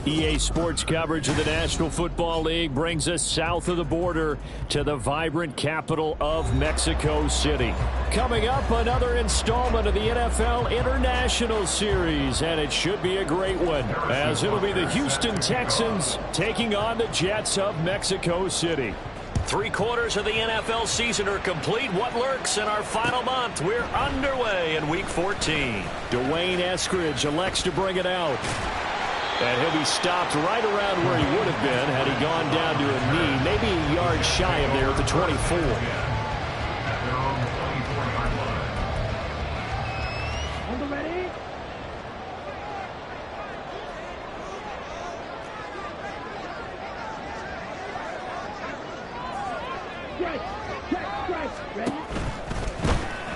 EA Sports coverage of the National Football League brings us south of the border to the vibrant capital of Mexico City. Coming up, another installment of the NFL International Series, and it should be a great one, as it'll be the Houston Texans taking on the Jets of Mexico City. 3/4 of the NFL season are complete. What lurks in our final month? We're underway in Week 14. Dwayne Eskridge elects to bring it out. And he'll be stopped right around where he would have been had he gone down to a knee, maybe a yard shy of there at the 24.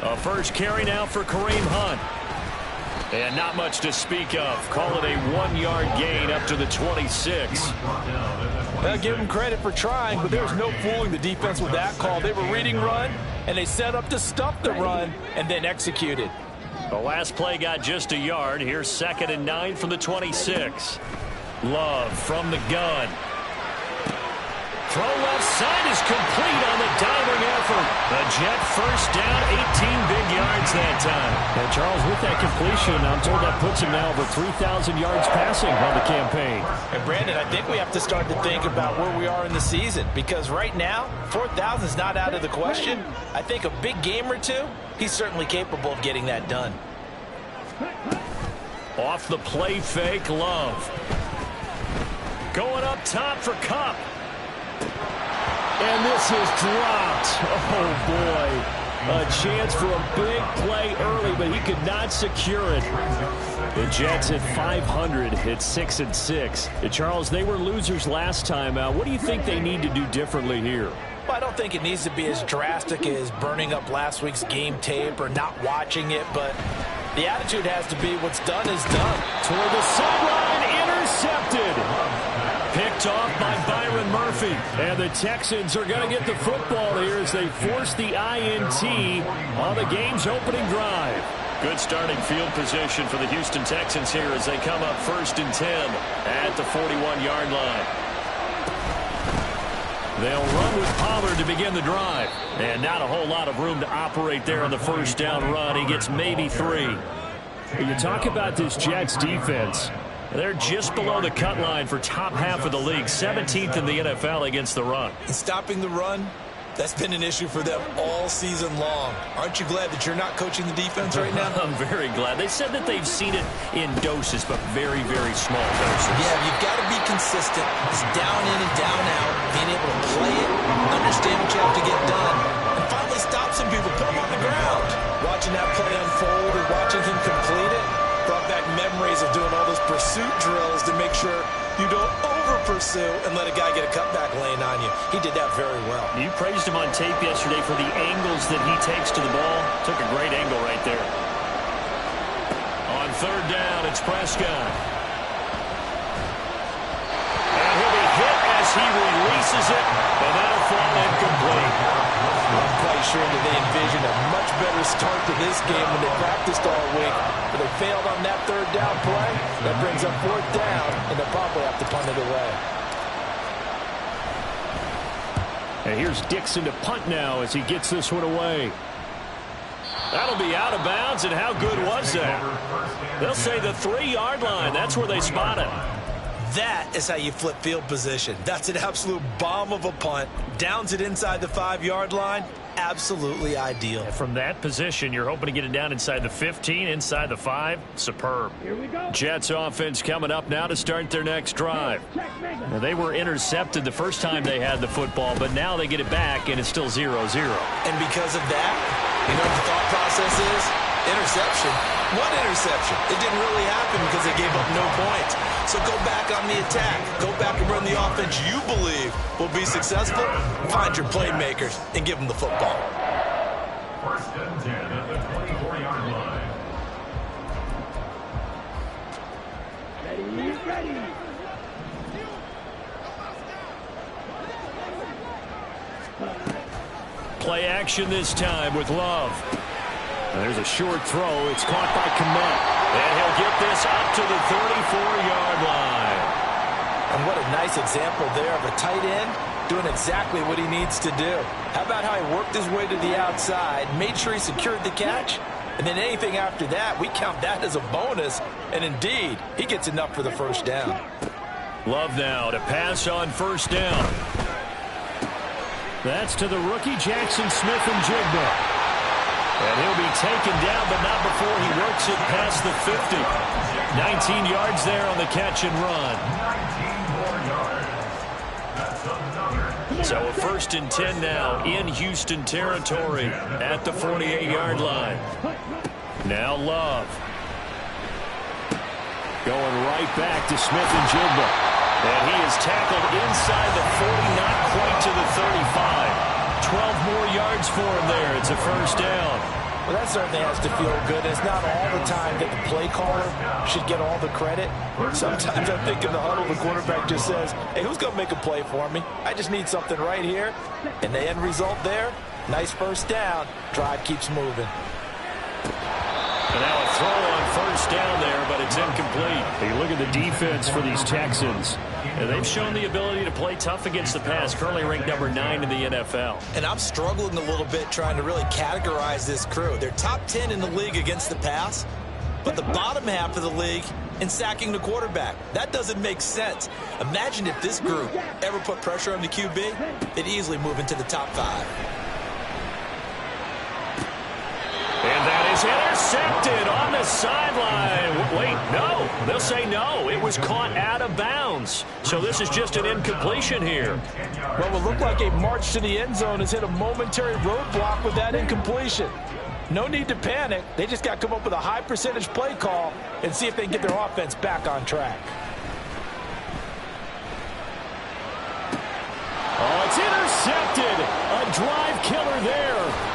A first carry now for Kareem Hunt. And not much to speak of. Call it a 1-yard gain up to the 26. I'll give them credit for trying, but there's no fooling the defense with that call. They were reading run, and they set up to stuff the run and then executed. The last play got just a yard. Here's 2nd and 9 from the 26. Love from the gun. Throw left side is complete on the diving effort. The Jet first down, 18 big yards that time. And Charles, with that completion, I'm told that puts him now over 3,000 yards passing on the campaign. And Brandon, I think we have to start to think about where we are in the season, because right now, 4,000 is not out of the question. I think a big game or two, he's certainly capable of getting that done. Off the play fake, Love. Going up top for Kupp. And this is dropped. Oh, boy. A chance for a big play early, but he could not secure it. The Jets at 500 hit 6-6. Charles, they were losers last time out. What do you think they need to do differently here? Well, I don't think it needs to be as drastic as burning up last week's game tape or not watching it, but the attitude has to be what's done is done. Toward the sideline, intercepted. Picked off by Byron Murphy. And the Texans are going to get the football here as they force the INT on the game's opening drive. Good starting field position for the Houston Texans here as they come up 1st and 10 at the 41-yard line. They'll run with Pollard to begin the drive. And not a whole lot of room to operate there on the first down run. He gets maybe 3. You talk about this Jets defense. They're just below the cut line for top half of the league, 17th in the NFL against the run. And stopping the run, that's been an issue for them all season long. Aren't you glad that you're not coaching the defense right now? I'm very glad. They said that they've seen it in doses, but very, very small doses. Yeah, you've got to be consistent. It's down in and down out, being able to play it, understand what you have to get done, and finally stop some people, put them on the ground. Watching that play unfold and watching him complete it brought back memories of doing all those pursuit drills to make sure you don't over-pursue and let a guy get a cutback lane on you. He did that very well. You praised him on tape yesterday for the angles that he takes to the ball. Took a great angle right there. On 3rd down, it's Prescott. And he'll be hit as he releases it, and that'll fall incomplete. I'm quite sure that they envisioned a much better start to this game when they practiced all week. But they failed on that 3rd down play. That brings up 4th down, and they'll probably have to punt it away. And here's Dixon to punt now as he gets this one away. That'll be out of bounds, and how good was that? They'll say the 3-yard line. That's where they spot it. That is how you flip field position. That's an absolute bomb of a punt. Downs it inside the 5-yard line. Absolutely ideal. And from that position, you're hoping to get it down inside the 15, inside the 5. Superb. Here we go. Jets offense coming up now to start their next drive. Now, they were intercepted the first time they had the football, but now they get it back, and it's still 0-0. And because of that, you know what the thought process is? Interception. What interception? It didn't really happen because they gave up no points. So go back on the attack. Go back and run the offense you believe will be successful. Find your playmakers and give them the football. 1st and 10 at the 24-yard line. Ready. Play action this time with Love. There's a short throw. It's caught by Kmet. And he'll get this up to the 34-yard line. And what a nice example there of a tight end doing exactly what he needs to do. How about how he worked his way to the outside, made sure he secured the catch, and then anything after that, we count that as a bonus. And indeed, he gets enough for the first down. Love now to pass on first down. That's to the rookie Jackson Smith-Njigba. And he'll be taken down, but not before he works it past the 50. 19 yards there on the catch and run. 19 more yards. That's another. So a 1st and 10 now in Houston territory at the 48-yard line. Now Love. Going right back to Smith-Njigba. And he is tackled inside the 40, not quite to the 35. 12 more yards for him there. It's a first down. Well, that certainly has to feel good. It's not all the time that the play caller should get all the credit. Sometimes I think in the huddle, the quarterback just says, hey, who's going to make a play for me? I just need something right here. And the end result there, nice first down. Drive keeps moving. And now a throw on first down there, but it's incomplete. You look at the defense for these Texans. And they've shown the ability to play tough against the pass, currently ranked number 9 in the NFL. And I'm struggling a little bit trying to really categorize this crew. They're top 10 in the league against the pass, but the bottom half of the league in sacking the quarterback. That doesn't make sense. Imagine if this group ever put pressure on the QB, they'd easily move into the top 5. And that is intercepted on the sideline. Wait, no. They'll say no. It was caught out of bounds. So this is just an incompletion here. Well, what looked like a march to the end zone has hit a momentary roadblock with that incompletion. No need to panic. They just got to come up with a high percentage play call and see if they can get their offense back on track. Oh, it's intercepted. A drive killer there.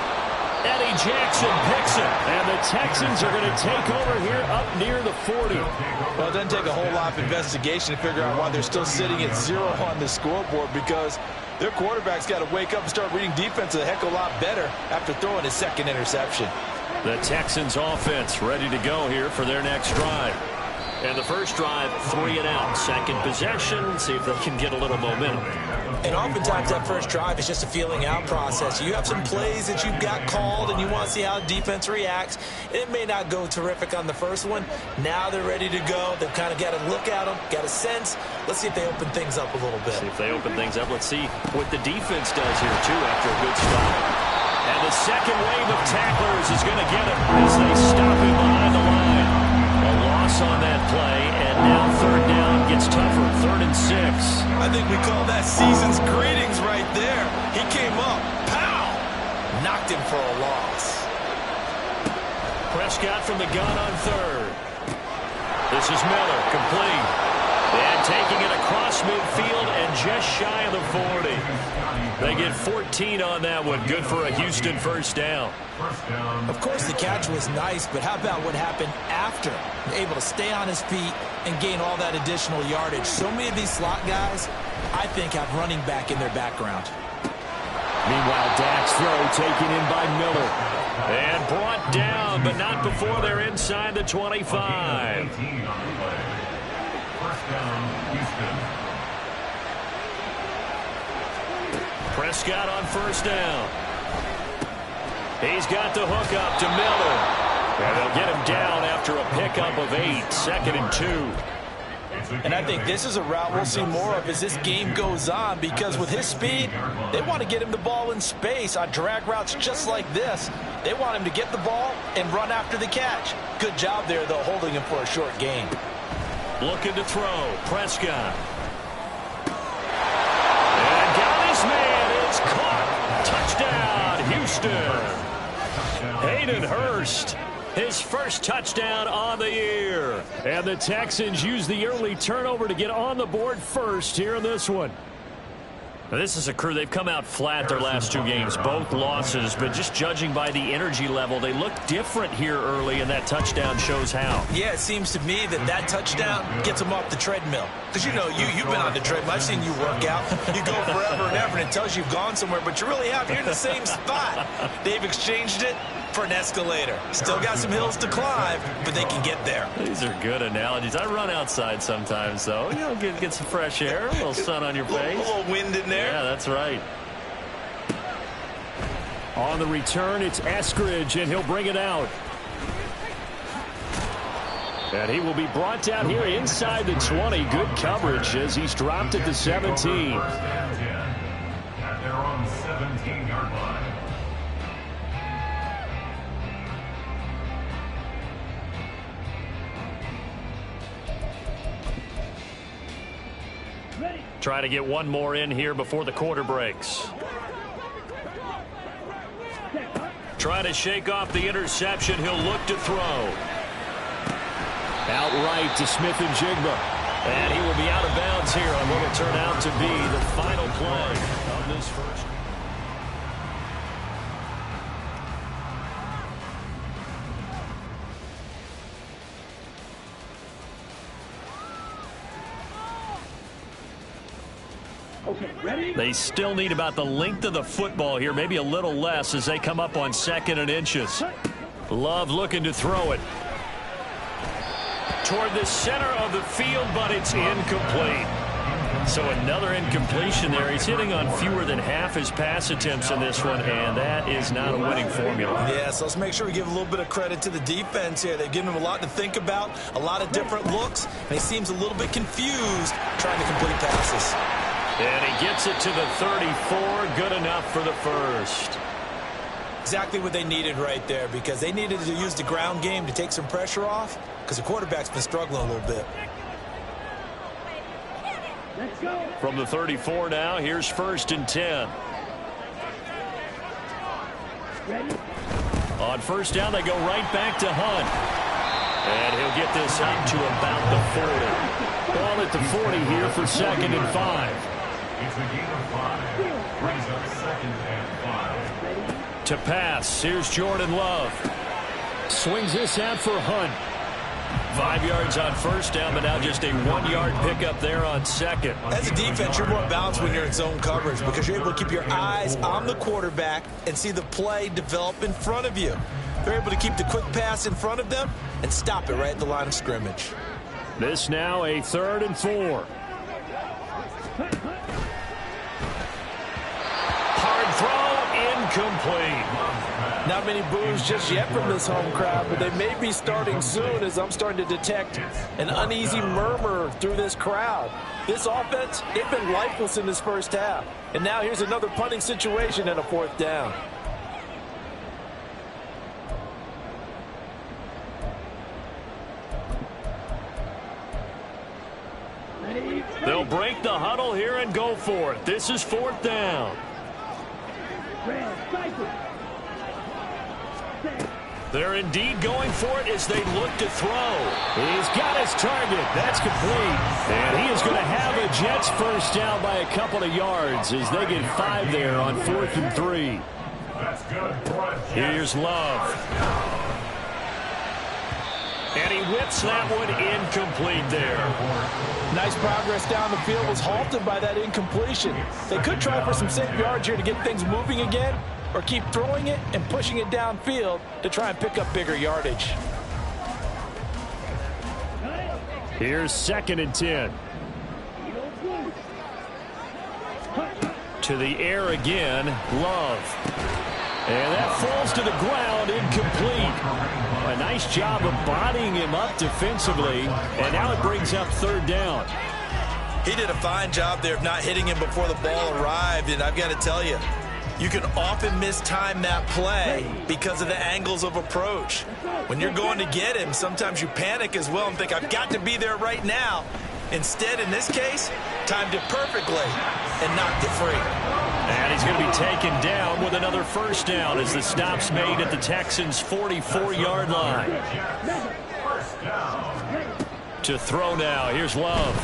Eddie Jackson picks it, and the Texans are going to take over here up near the 40. Well, it doesn't take a whole lot of investigation to figure out why they're still sitting at 0 on the scoreboard, because their quarterback's got to wake up and start reading defense a heck of a lot better after throwing his second interception. The Texans offense ready to go here for their next drive. And the first drive, 3 and out. Second possession, see if they can get a little momentum. And oftentimes that first drive is just a feeling out process. You have some plays that you've got called and you want to see how the defense reacts. It may not go terrific on the first one. Now they're ready to go. They've kind of got to look at them, got a sense. Let's see if they open things up a little bit. See if they open things up. Let's see what the defense does here, too, after a good stop. And the second wave of tacklers is going to get him as they stop him behind the line. A loss on that play, and now third down gets tougher. 3rd and 6. I think we call that season's greetings right there. He came up, pow! Knocked him for a loss. Prescott from the gun on 3rd. This is Miller, complete. And taking it across midfield and just shy of the 40. They get 14 on that one. Good for a Houston first down. Of course, the catch was nice, but how about what happened after? Able to stay on his feet and gain all that additional yardage. So many of these slot guys, I think, have running back in their background. Meanwhile, Dak's throw taken in by Miller. And brought down, but not before they're inside the 25. First down, Houston. Prescott on first down. He's got the hook up to Miller. And they'll get him down after a pickup of 8. 2nd and 2. And I think this is a route we'll see more of as this game goes on, because with his speed, they want to get him the ball in space on drag routes just like this. They want him to get the ball and run after the catch. Good job there, though, holding him for a short gain. Looking to throw. Prescott. And got his man. It's caught. Touchdown, Houston. Hayden Hurst, his first touchdown on the year. And the Texans use the early turnover to get on the board first here in this one. Now, this is a crew, they've come out flat their last 2 games, both losses, but just judging by the energy level, they look different here early, and that touchdown shows how. Yeah, it seems to me that touchdown gets them off the treadmill. Because, you know, you've been on the treadmill. I've seen you work out. You go forever and ever, and it tells you you've gone somewhere, but you really have. You're in the same spot. They've exchanged it. for an escalator. Still got some hills to climb, but they can get there. These are good analogies. I run outside sometimes, though. You know, get some fresh air, a little sun on your face. A little wind in there. Yeah, that's right. On the return, it's Eskridge, and he'll bring it out. And he will be brought down here inside the 20. Good coverage as he's dropped at the 17. First and 10 at their own 17-yard line. Try to get one more in here before the quarter breaks. Try to shake off the interception. He'll look to throw. Outright to Smith-Njigba. And he will be out of bounds here on what will turn out to be the final play of this first. They still need about the length of the football here, maybe a little less as they come up on 2nd and inches. Love looking to throw it toward the center of the field, but it's incomplete. So another incompletion there. He's hitting on fewer than half his pass attempts in this one, and that is not a winning formula. Yeah, so let's make sure we give a little bit of credit to the defense here. They've given him a lot to think about, a lot of different looks, and he seems a little bit confused trying to complete passes. And he gets it to the 34. Good enough for the first. Exactly what they needed right there, because they needed to use the ground game to take some pressure off, because the quarterback's been struggling a little bit. From the 34 now, here's 1st and 10. On 1st down, they go right back to Hunt. And he'll get this up to about the 40. Ball at the 40 here for 2nd and 5. It's a gain of 5. Brings up 2nd and 5. To pass, here's Jordan Love. Swings this out for Hunt. 5 yards on 1st down, but now just a 1-yard pickup there on 2nd. As a defense, you're more balanced when you're in zone coverage because you're able to keep your eyes on the quarterback and see the play develop in front of you. They're able to keep the quick pass in front of them and stop it right at the line of scrimmage. This now a 3rd and 4. Hard throw, incomplete. Not many boos just yet from this home crowd, but they may be starting soon as I'm starting to detect an uneasy murmur through this crowd. This offense, they've been lifeless in this first half. And now here's another punting situation and a 4th down. They'll break the huddle here and go for it. This is 4th down. They're indeed going for it as they look to throw. He's got his target. That's complete. And he is going to have a Jets 1st down by a couple of yards as they get 5 there on 4th and 3. That's good for a Jets. Here's Love. And he whips that one incomplete there. Nice progress down the field was halted by that incompletion. They could try for some safe yards here to get things moving again, or keep throwing it and pushing it downfield to try and pick up bigger yardage. Here's 2nd and 10. To the air again, Love. And that falls to the ground, incomplete. A nice job of bodying him up defensively, and now it brings up 3rd down. He did a fine job there of not hitting him before the ball arrived, and I've got to tell you, you can often mistime that play because of the angles of approach. When you're going to get him, sometimes you panic as well and think, I've got to be there right now. Instead, in this case, timed it perfectly and knocked it free. And he's going to be taken down with another 1st down as the stop's made at the Texans' 44-yard line. First down. To throw now, here's Love.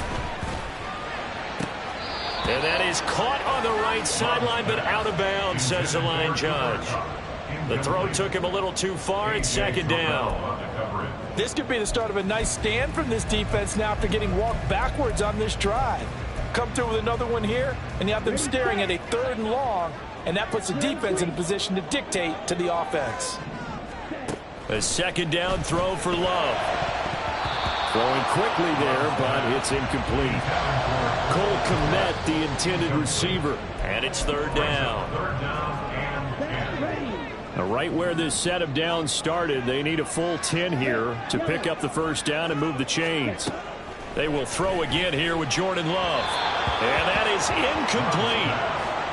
And that is caught on the right sideline, but out of bounds, says the line judge. The throw took him a little too far. It's 2nd down. This could be the start of a nice stand from this defense now after getting walked backwards on this drive. Come through with another one here, and you have them staring at a 3rd and long, and that puts the defense in a position to dictate to the offense. A second down throw for Love. Throwing quickly there, but it's incomplete. Cole Kmet, the intended receiver. And it's third down. Now, right where this set of downs started, they need a full 10 here to pick up the first down and move the chains. They will throw again here with Jordan Love. And that is incomplete.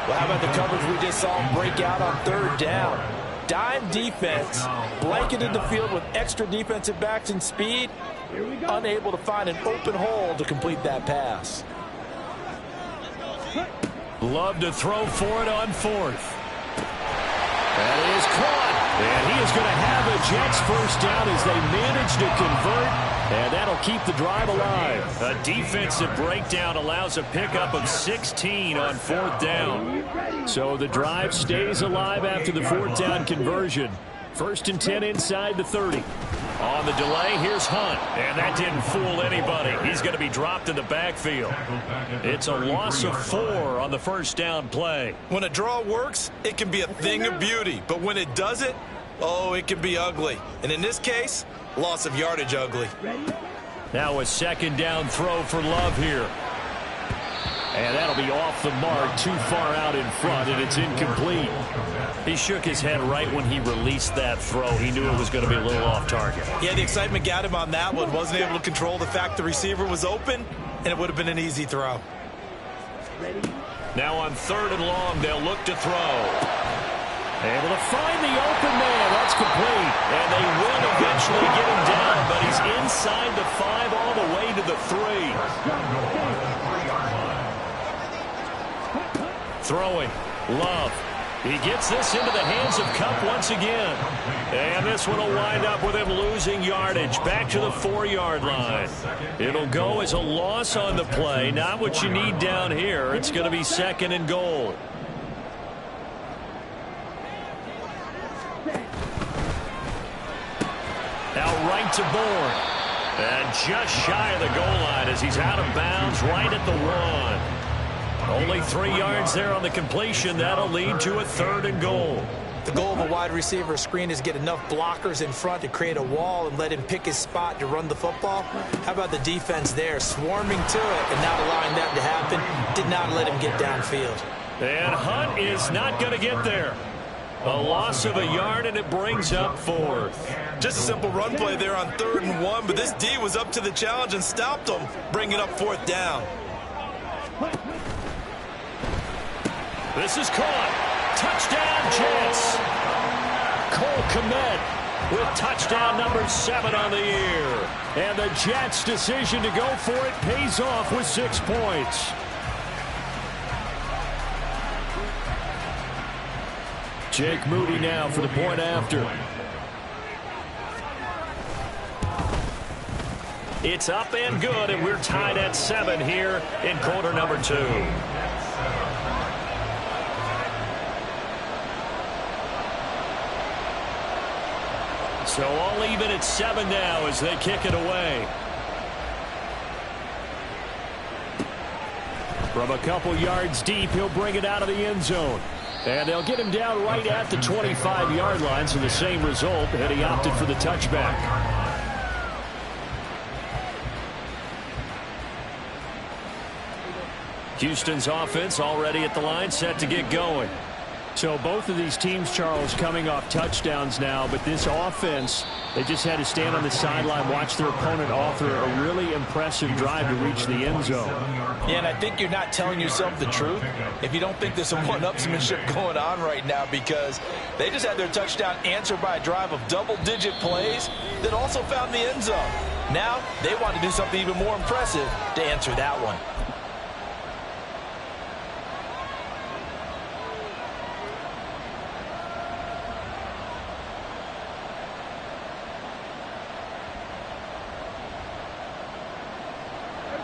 Well, how about the coverage we just saw him break out on third down? Dime defense, blanketed the field with extra defensive backs and speed, unable to find an open hole to complete that pass. Love to throw for it on fourth. That is caught. And he is going to have a Jets first down as they manage to convert. And that'll keep the drive alive. A defensive breakdown allows a pickup of 16 on fourth down. So the drive stays alive after the fourth down conversion. First and 10 inside the 30. On the delay, here's Hunt. And that didn't fool anybody. He's going to be dropped in the backfield. It's a loss of 4 on the first down play. When a draw works, it can be a thing of beauty. But when it doesn't, oh, it can be ugly. And in this case, loss of yardage ugly. Now a second down throw for Love here. And that'll be off the mark, too far out in front, and it's incomplete. He shook his head right when he released that throw. He knew it was going to be a little off target. Yeah, the excitement got him on that one. Wasn't able to control the fact the receiver was open, and it would have been an easy throw. Now on third and long, they'll look to throw. Able to find the open man. That's complete. And they will eventually get him down, but he's inside the 5 all the way to the 3. Throwing. Love. He gets this into the hands of Kupp once again. And this one will wind up with him losing yardage back to the 4-yard line. It'll go as a loss on the play. Not what you need down here. It's going to be second and goal. Out right to Bourne. And just shy of the goal line as he's out of bounds right at the 1. Only 3 yards there on the completion. That'll lead to a third and goal. The goal of a wide receiver screen is get enough blockers in front to create a wall and let him pick his spot to run the football. How about the defense there, swarming to it and not allowing that to happen? Did not let him get downfield. And Hunt is not going to get there. A loss of a yard, and it brings up fourth. Just a simple run play there on 3rd and 1, but this D was up to the challenge and stopped him, bringing up 4th down. This is caught. Touchdown, Jets. Cole Kmet with touchdown number 7 on the year. And the Jets' decision to go for it pays off with 6 points. Jake Moody now for the point after. It's up and good, and we're tied at 7 here in quarter number 2. So all even at 7 now as they kick it away. From a couple yards deep, he'll bring it out of the end zone. And they'll get him down right at the 25-yard line, so the same result, and he opted for the touchback. Houston's offense already at the line, set to get going. So both of these teams, Charles, coming off touchdowns now, but this offense, they just had to stand on the sideline, watch their opponent author a really impressive drive to reach the end zone. Yeah, and I think you're not telling yourself the truth if you don't think there's some one-upsmanship going on right now, because they just had their touchdown answered by a drive of double-digit plays that also found the end zone. Now they want to do something even more impressive to answer that one.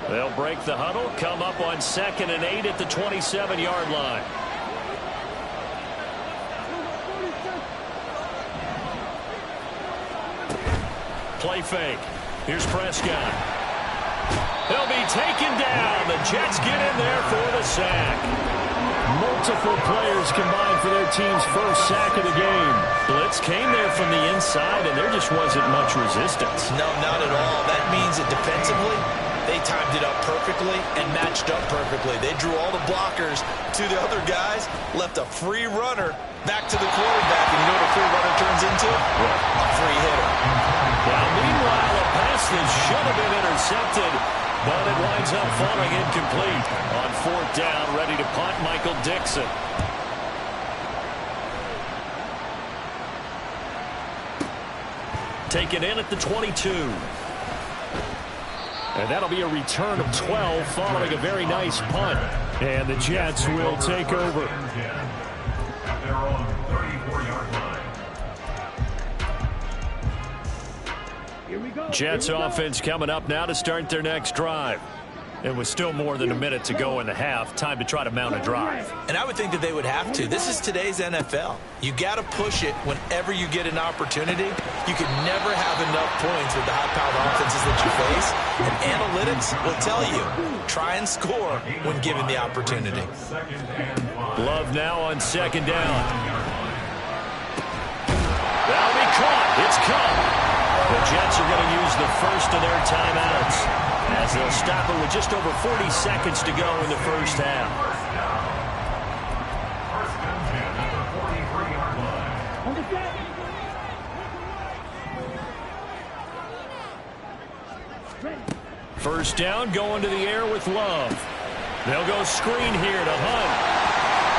They'll break the huddle, come up on 2nd and 8 at the 27-yard line. Play fake. Here's Prescott. He'll be taken down. The Jets get in there for the sack. Multiple players combined for their team's first sack of the game. Blitz came there from the inside, and there just wasn't much resistance. No, not at all. That means that defensively, they timed it up perfectly and matched up perfectly. They drew all the blockers to the other guys, left a free runner back to the quarterback. And you know what a free runner turns into? A free hitter. Now, meanwhile, a pass that should have been intercepted, but it winds up falling incomplete. On fourth down, ready to punt, Michael Dixon. Taken in at the 22. And that'll be a return of 12 following a very nice punt. And the Jets will take over. At their own 34-yard line. Jets offense coming up now to start their next drive. It was still more than a minute to go in the half. Time to try to mount a drive. And I would think that they would have to. This is today's NFL. You got to push it whenever you get an opportunity. You can never have enough points with the high-powered offenses that you face. And analytics will tell you, try and score when given the opportunity. Love now on second down. That'll be caught. It's caught. The Jets are going to use the first of their timeouts as they'll stop it with just over 40 seconds to go in the first half. First down, going to the air with Love. They'll go screen here to Hunt.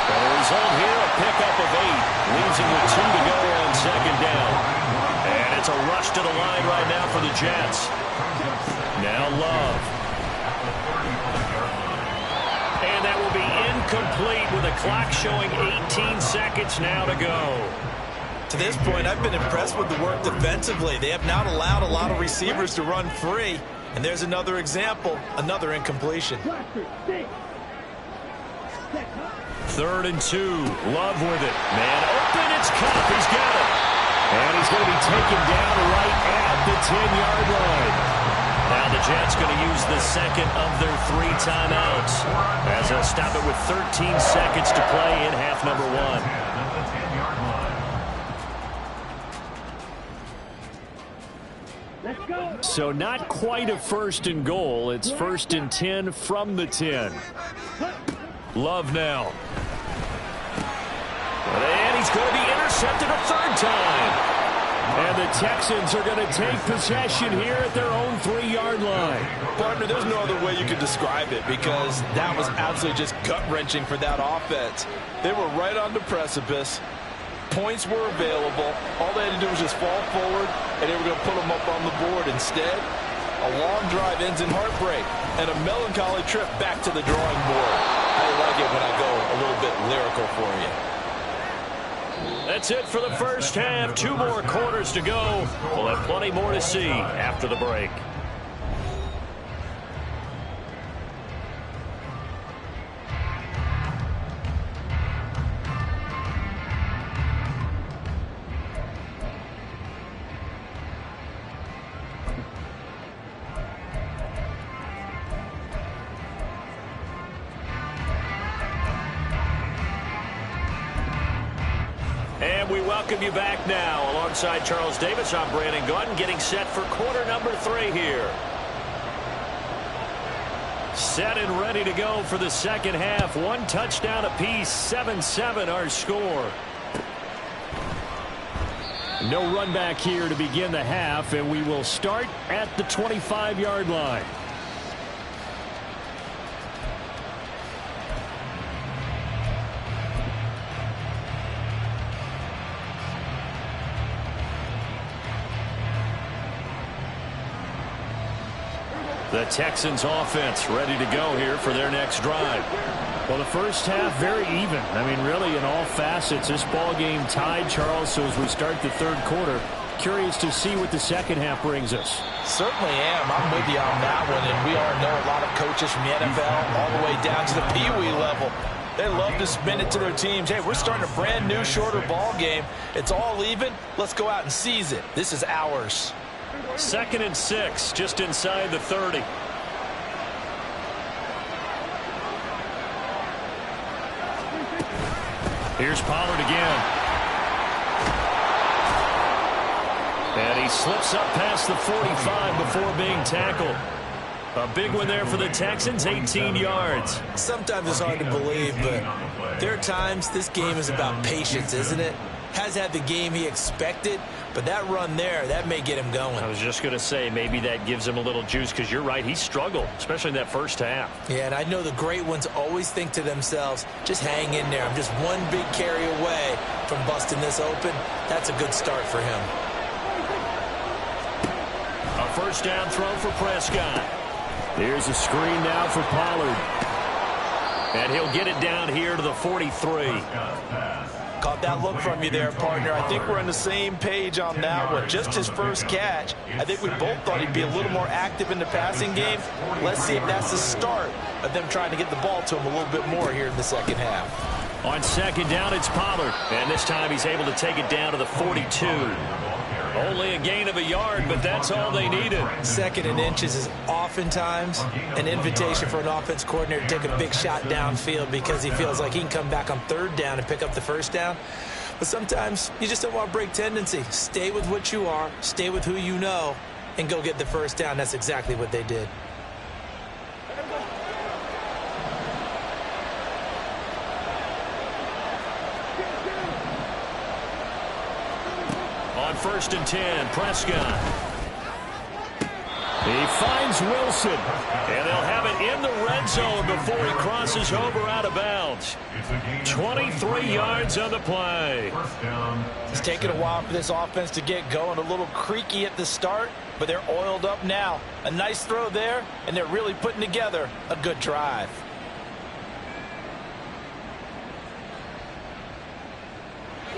The result here, a pickup of 8. Leaves him with 2 to go on second down. And it's a rush to the line right now for the Jets. Now Love. And that will be incomplete with a clock showing 18 seconds now to go. To this point, I've been impressed with the work defensively. They have not allowed a lot of receivers to run free. And there's another example, another incompletion. 3rd and 2. Love with it. Man open, it's Kupp. He's got it. And he's going to be taken down right at the 10-yard line. Now the Jets going to use the second of their 3 timeouts as they'll stop it with 13 seconds to play in half number 1. So not quite a 1st and goal. It's 1st and 10 from the 10. Love now. And he's going to be intercepted a 3rd time. And the Texans are going to take possession here at their own 3-yard line. Partner, there's no other way you could describe it because that was absolutely just gut-wrenching for that offense. They were right on the precipice. Points were available. All they had to do was just fall forward, and they were going to put them up on the board. Instead, a long drive ends in heartbreak and a melancholy trip back to the drawing board. I like it when I go a little bit lyrical for you. That's it for the first half. 2 more quarters to go. We'll have plenty more to see after the break. And we welcome you back now. Alongside Charles Davis, I'm Brandon Gaudin, getting set for quarter number 3 here. Set and ready to go for the second half. 1 touchdown apiece, 7-7 our score. No run back here to begin the half, and we will start at the 25-yard line. The Texans offense ready to go here for their next drive. Well, the first half very even. I mean, really in all facets, this ball game tied, Charles. So as we start the 3rd quarter, curious to see what the second half brings us. Certainly am. I'm with you on that one. And we all know a lot of coaches from the NFL all the way down to the Pee-wee level. They love to spin it to their teams. Hey, we're starting a brand new, shorter ball game. It's all even. Let's go out and seize it. This is ours. 2nd and 6, just inside the 30. Here's Pollard again. And he slips up past the 45 before being tackled. A big one there for the Texans, 18 yards. Sometimes it's hard to believe, but there are times this game is about patience, isn't it? Has had the game he expected, but that run there, that may get him going. I was just going to say, maybe that gives him a little juice, because you're right, he struggled, especially in that first half. Yeah, and I know the great ones always think to themselves, just hang in there. I'm just one big carry away from busting this open. That's a good start for him. A first down throw for Prescott. Here's a screen now for Pollard. And he'll get it down here to the 43. Caught that look from you there, partner. I think we're on the same page on that one. Just his first catch. I think we both thought he'd be a little more active in the passing game. Let's see if that's the start of them trying to get the ball to him a little bit more here in the second half. On second down, it's Pollard. And this time he's able to take it down to the 42. Only a gain of a yard, but that's all they needed. Second and inches is oftentimes an invitation for an offense coordinator to take a big shot downfield because he feels like he can come back on third down and pick up the first down. But sometimes you just don't want to break tendency. Stay with what you are, stay with who you know, and go get the first down. That's exactly what they did. On first and 10, Prescott. He finds Wilson. And they'll have it in the red zone before he crosses over out of bounds. 23 yards on the play. It's taken a while for this offense to get going. A little creaky at the start, but they're oiled up now. A nice throw there, and they're really putting together a good drive.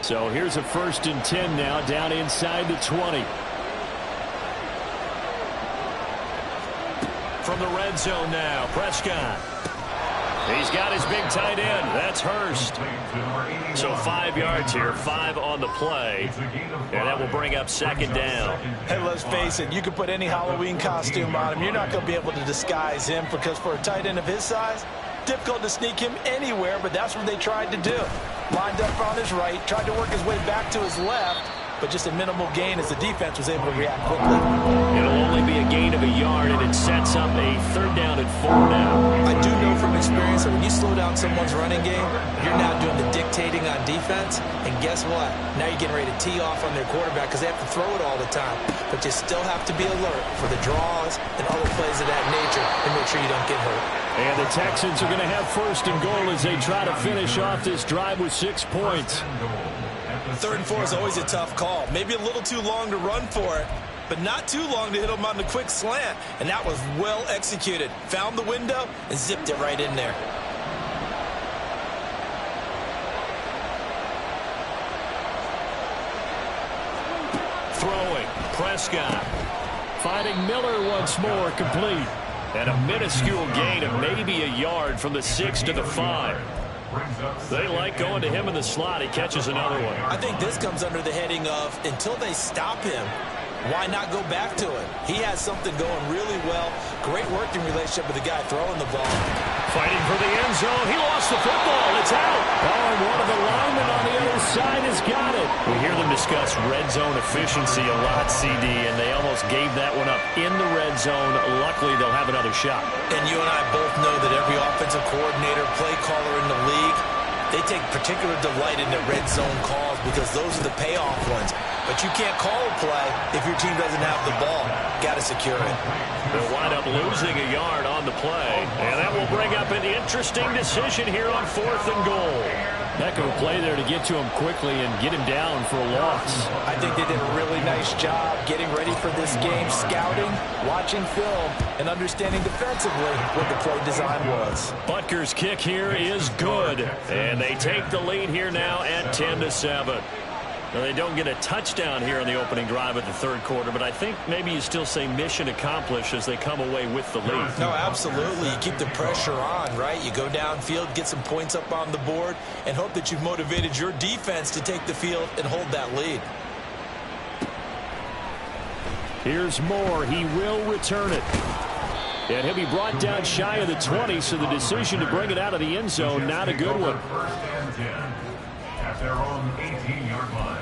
So here's a first and 10 now, down inside the 20. From the red zone now, Prescott. He's got his big tight end. That's Hurst. So 5 yards here, 5 on the play. And that will bring up second down. Hey, let's face it, you can put any Halloween costume on him. You're not going to be able to disguise him because for a tight end of his size, difficult to sneak him anywhere, but that's what they tried to do. Lined up on his right, tried to work his way back to his left, but just a minimal gain as the defense was able to react quickly. It'll only be a gain of a yard, and it sets up a third down and 4 now. I do know from experience that when you slow down someone's running game, you're now doing the dictating on defense, and guess what? Now you're getting ready to tee off on their quarterback because they have to throw it all the time. But you still have to be alert for the draws and other plays of that nature and make sure you don't get hurt. And the Texans are going to have first and goal as they try to finish off this drive with 6 points. 3rd and 4 is always a tough call. Maybe a little too long to run for it, but not too long to hit him on the quick slant. And that was well executed. Found the window and zipped it right in there. Throwing, Prescott. Finding Miller once more, complete. And a minuscule gain of maybe a yard from the 6 to the 5. They like going to him in the slot. He catches another one. I think this comes under the heading of until they stop him, why not go back to it? He has something going really well. Great working relationship with the guy throwing the ball. Fighting for the end zone. He lost the football. It's out. Oh, and one of the linemen on the other side has got it. We hear them discuss red zone efficiency a lot, CD, and they almost gave that one up in the red zone. Luckily, they'll have another shot. And you and I both know that every offensive coordinator, play caller in the league, they take particular delight in their red zone calls because those are the payoff ones. But you can't call a play if your team doesn't have the ball. Got to secure it. They'll wind up losing a yard on the play. And that will bring up an interesting decision here on 4th and goal. Heck of a play there to get to him quickly and get him down for a loss. I think they did a really nice job getting ready for this game, scouting, watching film, and understanding defensively what the play design was. Butker's kick here is good. And they take the lead here now at 10-7. Now, they don't get a touchdown here in the opening drive of the 3rd quarter, but I think maybe you still say mission accomplished as they come away with the lead. No, absolutely. You keep the pressure on, right? You go downfield, get some points up on the board, and hope that you've motivated your defense to take the field and hold that lead. Here's Moore. He will return it. And he'll be brought down shy of the 20, so the decision to bring it out of the end zone, not a good one. at their own 18-yard line.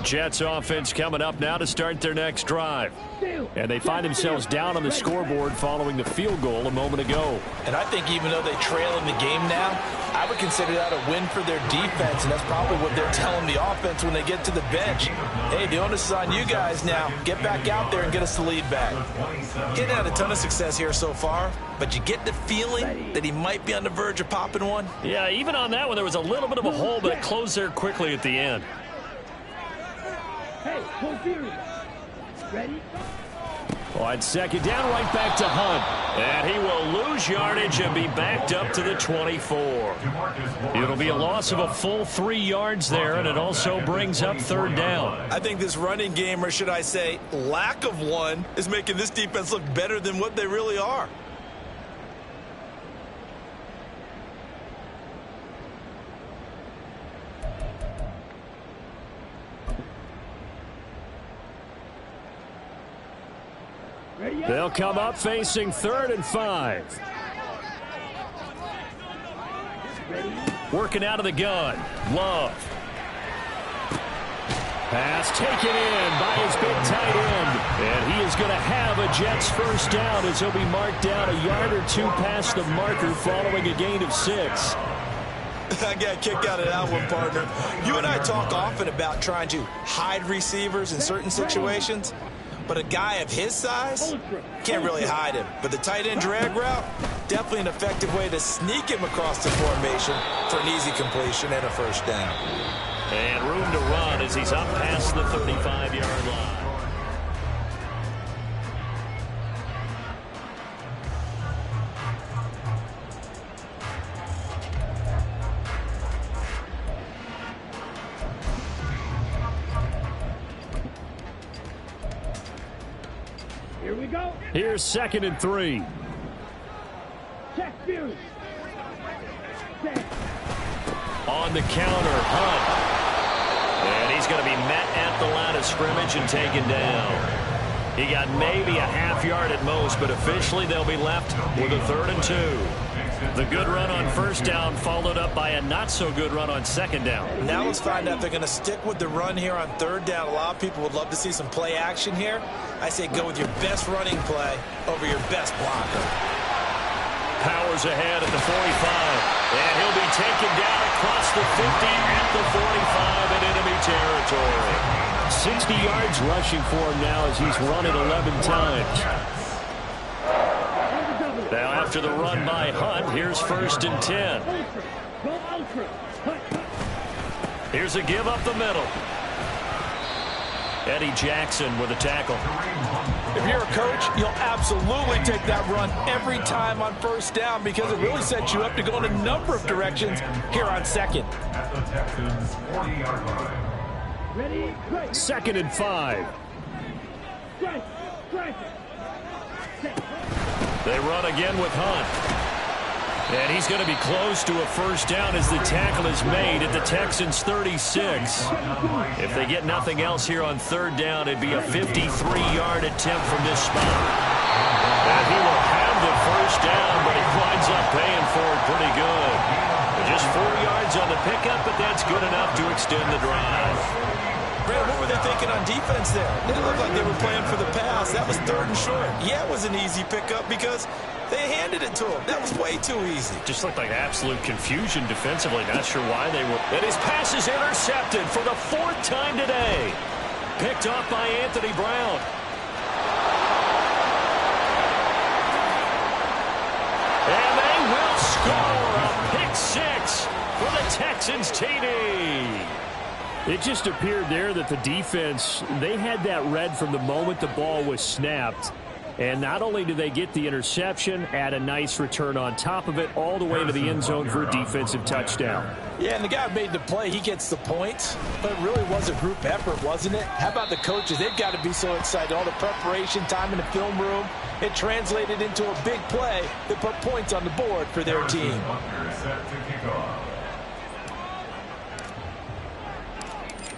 Jets offense coming up now to start their next drive. And they find themselves down on the scoreboard following the field goal a moment ago. And I think even though they trail in the game now, I would consider that a win for their defense, and that's probably what they're telling the offense when they get to the bench. Hey, the onus is on you guys now. Get back out there and get us the lead back. Getting had a ton of success here so far, but you get the feeling that he might be on the verge of popping one. Yeah, even on that one, there was a little bit of a hole, but it closed there quickly at the end. Hey, hold serious. Ready? On second down, right back to Hunt. And he will lose yardage and be backed up to the 24. It'll be a loss of a full 3 yards there, and it also brings up third down. I think this running game, or should I say lack of one, is making this defense look better than what they really are. They'll come up facing 3rd and 5. Working out of the gun. Love. Pass taken in by his big tight end. And he is going to have a Jets first down as he'll be marked down a yard or two past the marker following a gain of 6. I got a kick out of that one, partner. You and I talk often about trying to hide receivers in certain situations. But a guy of his size can't really hide him. But the tight end drag route, definitely an effective way to sneak him across the formation for an easy completion and a first down. And room to run as he's up past the 35-yard line. Here we go. Here's 2nd and 3. Check view. On the counter, Hunt. And he's going to be met at the line of scrimmage and taken down. He got maybe a half yard at most, but officially they'll be left with a 3rd and 2. The good run on first down followed up by a not-so-good run on second down. Now let's find out if they're going to stick with the run here on 3rd down. A lot of people would love to see some play action here. I say go with your best running play over your best blocker. Powers ahead at the 45. And he'll be taken down across the 50 at the 45 in enemy territory. 60 yards rushing for him now as he's run it 11 times. Now after the run by Hunt, here's 1st and 10. Here's a give up the middle. Eddie Jackson with a tackle. If you're a coach, you'll absolutely take that run every time on first down because it really sets you up to go in a number of directions here on 2nd. At the Texans' 40-yard line. Ready? 2nd and 5. They run again with Hunt. And he's going to be close to a first down as the tackle is made at the Texans' 36. If they get nothing else here on 3rd down, it'd be a 53-yard attempt from this spot. And he will have the first down, but he winds up paying for it pretty good. Just 4 yards on the pickup, but that's good enough to extend the drive. Brad, what were they thinking on defense there? It looked like they were playing for the pass. That was 3rd and short. Yeah, it was an easy pickup because they handed it to him. That was way too easy. Just looked like absolute confusion defensively. Not sure why they were. And his pass is intercepted for the 4th time today. Picked off by Anthony Brown. And they will score a pick 6 for the Texans TD. It just appeared there that the defense, they had that read from the moment the ball was snapped. And not only did they get the interception, add a nice return on top of it, all the way to the end zone for a defensive touchdown. Yeah, and the guy who made the play, he gets the points, but it really was a group effort, wasn't it? How about the coaches? They've got to be so excited. All the preparation time in the film room, it translated into a big play that put points on the board for their team.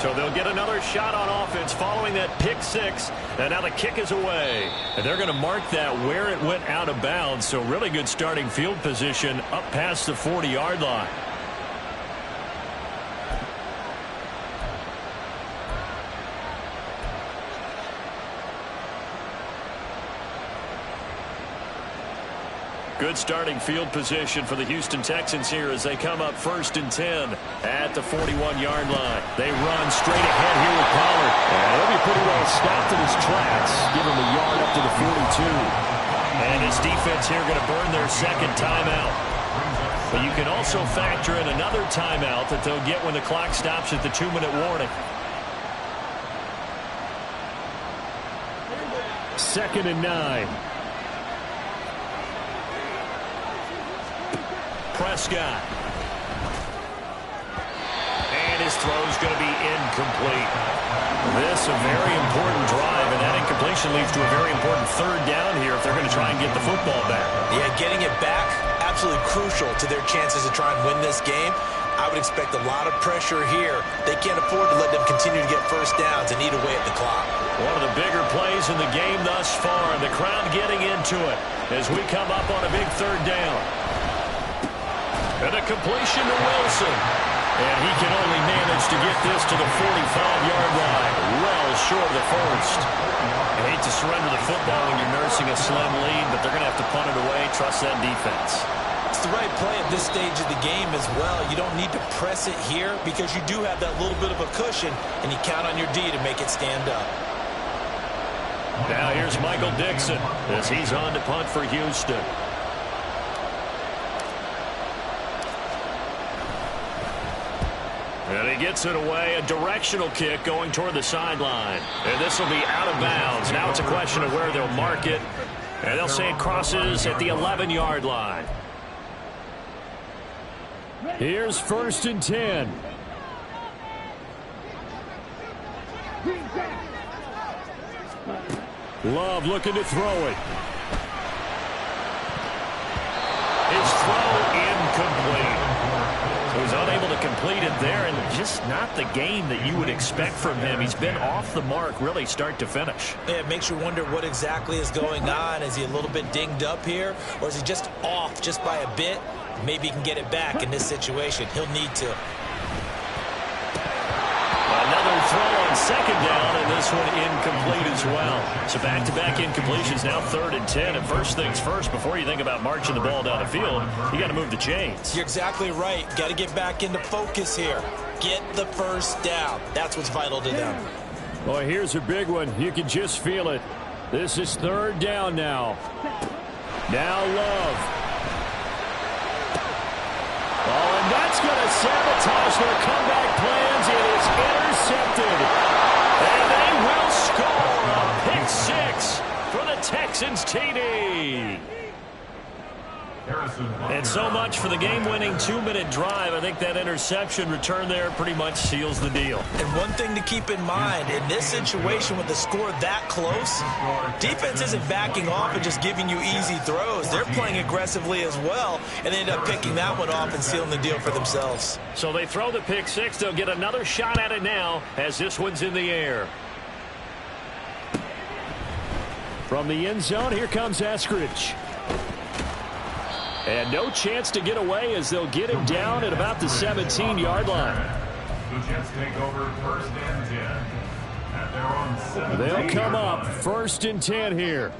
So they'll get another shot on offense following that pick six. And now the kick is away. And they're going to mark that where it went out of bounds. So really good starting field position up past the 40-yard line. Good starting field position for the Houston Texans here as they come up 1st and 10 at the 41-yard line. They run straight ahead here with Pollard. And he'll be pretty well stopped in his tracks. Give him a yard up to the 42. And his defense here going to burn their second timeout. But you can also factor in another timeout that they'll get when the clock stops at the 2-minute warning. 2nd and 9. Prescott. And his throw's going to be incomplete. This a very important drive, and that incompletion leads to a very important 3rd down here if they're going to try and get the football back. Yeah, getting it back, absolutely crucial to their chances to try and win this game. I would expect a lot of pressure here. They can't afford to let them continue to get first downs and eat away at the clock. One of the bigger plays in the game thus far, and the crowd getting into it as we come up on a big 3rd down. And a completion to Wilson. And he can only manage to get this to the 45-yard line. Well short of the first. I hate to surrender the football when you're nursing a slim lead, but they're going to have to punt it away. Trust that defense. It's the right play at this stage of the game as well. You don't need to press it here because you do have that little bit of a cushion, and you count on your D to make it stand up. Now here's Michael Dixon as he's on to punt for Houston. And he gets it away, a directional kick going toward the sideline. And this will be out of bounds. Now it's a question of where they'll mark it. And they'll say it crosses at the 11-yard line. Here's 1st and 10. Love looking to throw it. His throw incomplete. So he's unable to complete it there, and just not the game that you would expect from him. He's been off the mark really start to finish. Yeah, it makes you wonder what exactly is going on. Is he a little bit dinged up here, or is he just off just by a bit? Maybe he can get it back in this situation. He'll need to. Another throw on 2nd down, and this one incomplete as well. So back-to-back incompletions, now 3rd and 10. And first things first, before you think about marching the ball down the field, you got to move the chains. You're exactly right. Got to get back into focus here. Get the first down. That's what's vital to them. Well, here's a big one. You can just feel it. This is 3rd down now. Now Love. Oh, and that's going to sabotage their comeback plans. It is intercepted. And they will score a pick 6 for the Texans TD. And so much for the game-winning 2-minute drive. I think that interception return there pretty much seals the deal. And one thing to keep in mind, in this situation with the score that close, defense isn't backing off and just giving you easy throws. They're playing aggressively as well, and they end up picking that one off and sealing the deal for themselves. So they throw the pick 6. They'll get another shot at it now as this one's in the air. From the end zone, here comes Eskridge. And no chance to get away as they'll get him down at about the 17-yard line. The Jets take over 1st and 10 at their own 17. They'll come up 1st and 10 here.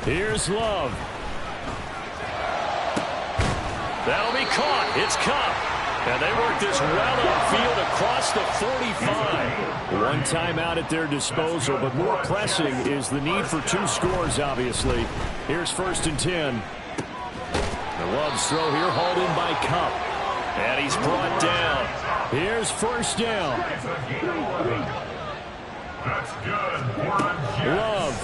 Here's Love. That'll be caught. It's Kupp. And they work this well upfield across the 45. One timeout at their disposal, but more pressing is the need for 2 scores, obviously. Here's 1st and 10. The Love's throw here hauled in by Kupp. And he's brought down. Here's 1st down. That's good. Love.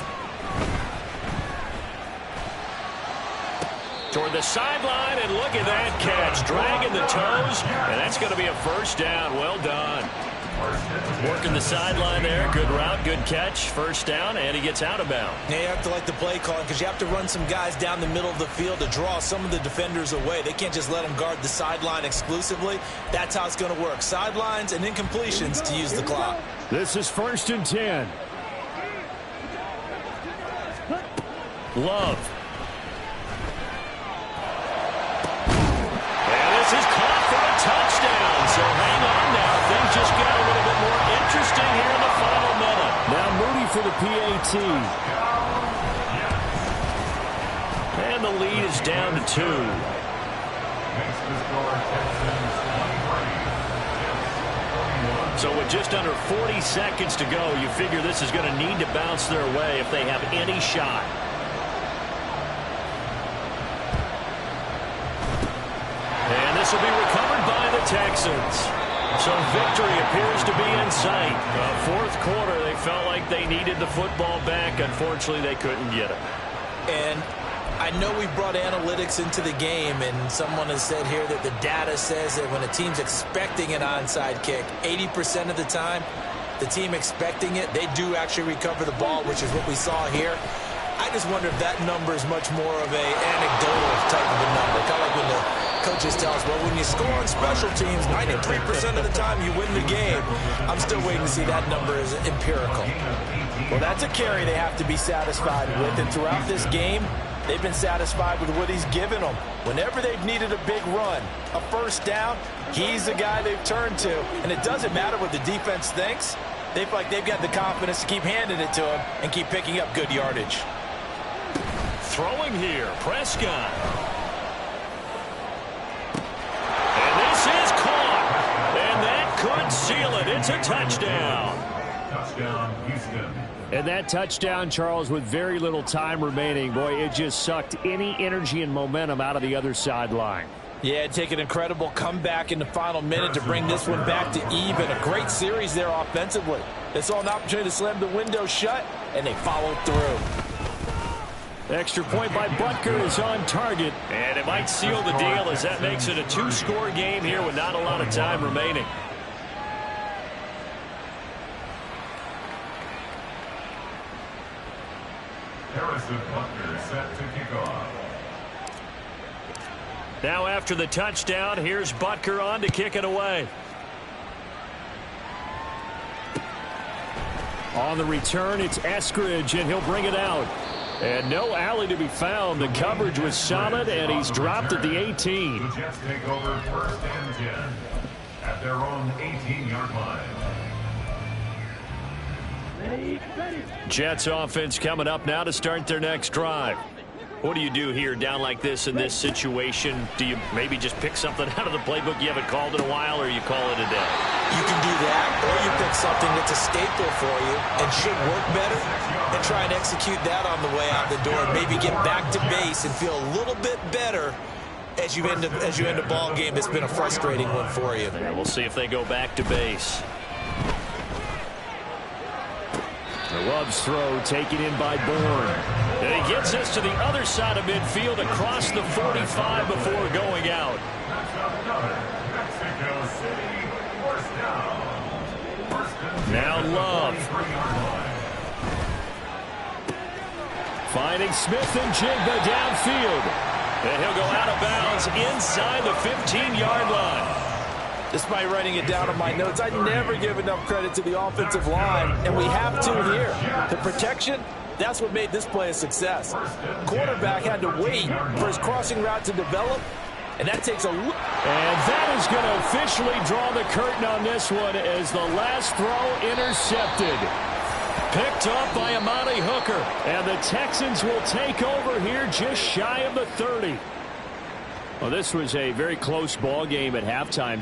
Toward the sideline, and look at that catch. Dragging the toes, and that's going to be a 1st down. Well done. Working the sideline there. Good route, good catch. First down, and he gets out of bounds. Yeah, you have to like the play calling because you have to run some guys down the middle of the field to draw some of the defenders away. They can't just let them guard the sideline exclusively. That's how it's going to work. Sidelines and incompletions to use the clock. This is 1st and 10. Love. And this is caught for a touchdown. So hang on now. Things just got a little bit more interesting here in the final minute. Now Moody for the PAT. And the lead is down to 2. Makes the score Texans 23. So with just under 40 seconds to go, you figure this is going to need to bounce their way if they have any shot. And this will be recovered by the Texans. So victory appears to be in sight. Fourth quarter, they felt like they needed the football back. Unfortunately, they couldn't get it. And I know we brought analytics into the game, and someone has said here that the data says that when a team's expecting an onside kick, 80% of the time, the team expecting it, they do actually recover the ball, which is what we saw here. I just wonder if that number is much more of a anecdotal type of a number. Kind of like when the coaches tell us, well, when you score on special teams, 93% of the time you win the game. I'm still waiting to see that number as empirical. Well, that's a carry they have to be satisfied with. And throughout this game, they've been satisfied with what he's given them. Whenever they've needed a big run, a first down, he's the guy they've turned to. And it doesn't matter what the defense thinks. They feel like they've got the confidence to keep handing it to him and keep picking up good yardage. Throwing here, Prescott. And this is caught. And that could seal it. It's a touchdown. Touchdown, Houston. And that touchdown, Charles, with very little time remaining, boy, it just sucked any energy and momentum out of the other sideline. Yeah, it'd take an incredible comeback in the final minute to bring this one back to even. A great series there offensively. They saw an opportunity to slam the window shut, and they followed through. Extra point by Butker is on target. And it might seal the deal as that makes it a 2-score game here with not a lot of time remaining. Harrison Butker set to kick off. Now after the touchdown, here's Butker on to kick it away. On the return, it's Eskridge, and he'll bring it out. And no alley to be found. The coverage was solid, and he's dropped at the 18. The Jets take over 1st and 10 at their own 18-yard line. Ready, ready. Jets offense coming up now to start their next drive. What do you do here down like this in this situation? Do you maybe just pick something out of the playbook you haven't called in a while, or you call it a day? You can do that, or you pick something that's a staple for you and should work better and try and execute that on the way out the door. Maybe get back to base and feel a little bit better as you end a ball game that's been a frustrating one for you. Yeah, we'll see if they go back to base. The Love's throw taken in by Bourne. And he gets us to the other side of midfield across the 45 before going out. Mexico City, first down. Now Love. Finding Smith and Jigba downfield. And he'll go out of bounds inside the 15-yard line. Despite writing it down on my notes, I never give enough credit to the offensive line, and we have to here. The protection, that's what made this play a success. Quarterback had to wait for his crossing route to develop, and that takes a look. And that is going to officially draw the curtain on this one as the last throw intercepted. Picked up by Amani Hooker. And the Texans will take over here just shy of the 30. Well, this was a very close ball game at halftime, Charles.